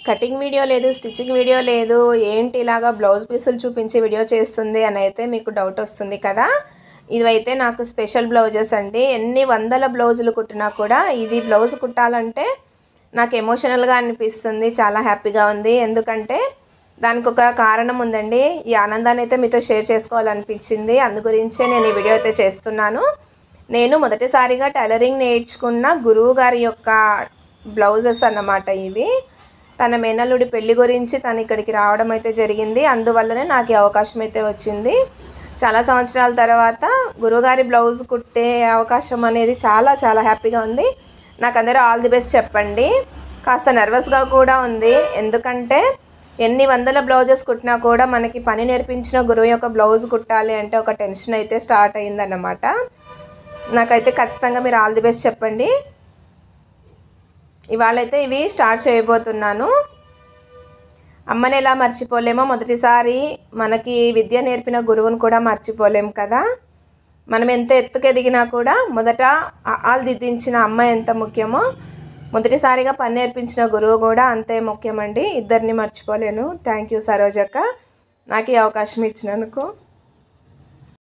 Cutting video లేదు, stitching video లేదు, ఏంటి ఇలాగా బ్లౌజ్ పీసులు చూపించి వీడియో చేస్తుంది అని అయితే మీకు డౌట్ వస్తుంది కదా. ఇవైతే నాకు స్పెషల్ బ్లౌజెస్ అండి. ఎన్ని వందల బ్లౌజులు కుట్టినా కూడా ఇది బ్లౌజ్ కుట్టాలంటే నాకు ఎమోషనల్గా అనిపిస్తుంది, చాలా హ్యాపీగా ఉంది. ఎందుకంటే దానికి ఒక కారణం ఉందండి. ఈ ఆనందాన్ని అయితే మీతో షేర్ చేసుకోవాలనిపించింది, అందు గురించే నేను ఈ వీడియో అయితే చేస్తున్నాను. నేను మొదటిసారిగా టైలరింగ్ నేర్చుకున్న గురువు గారి యొక్క బ్లౌజెస్ అన్నమాట ఇవి. తన మేనల్లుడి పెళ్లి గురించి తను ఇక్కడికి రావడం అయితే జరిగింది, అందువల్లనే నాకు ఈ అవకాశం అయితే వచ్చింది. చాలా సంవత్సరాల తర్వాత గురువుగారి బ్లౌజ్ కుట్టే అవకాశం అనేది చాలా చాలా హ్యాపీగా ఉంది. నాకు అందరూ ఆల్ ది బెస్ట్ చెప్పండి. కాస్త నర్వస్గా కూడా ఉంది, ఎందుకంటే ఎన్ని వందల బ్లౌజెస్ కుట్టినా కూడా మనకి పని నేర్పించిన గురువు యొక్క బ్లౌజ్ కుట్టాలి అంటే ఒక టెన్షన్ అయితే స్టార్ట్ అయిందన్నమాట. నాకైతే ఖచ్చితంగా మీరు ఆల్ ది బెస్ట్ చెప్పండి. ఇవాళైతే ఇవి స్టార్ట్ చేయబోతున్నాను. అమ్మని ఎలా మర్చిపోలేమో, మొదటిసారి మనకి విద్య నేర్పిన గురువును కూడా మర్చిపోలేము కదా. మనం ఎంత ఎత్తుకు ఎదిగినా కూడా మొదట ఆలు దిద్దించిన అమ్మ ఎంత ముఖ్యమో, మొదటిసారిగా పని నేర్పించిన గురువు కూడా అంతే ముఖ్యమండి. ఇద్దరిని మర్చిపోలేను. థ్యాంక్ యూ సరోజక్క, నాకు ఈ అవకాశం ఇచ్చినందుకు.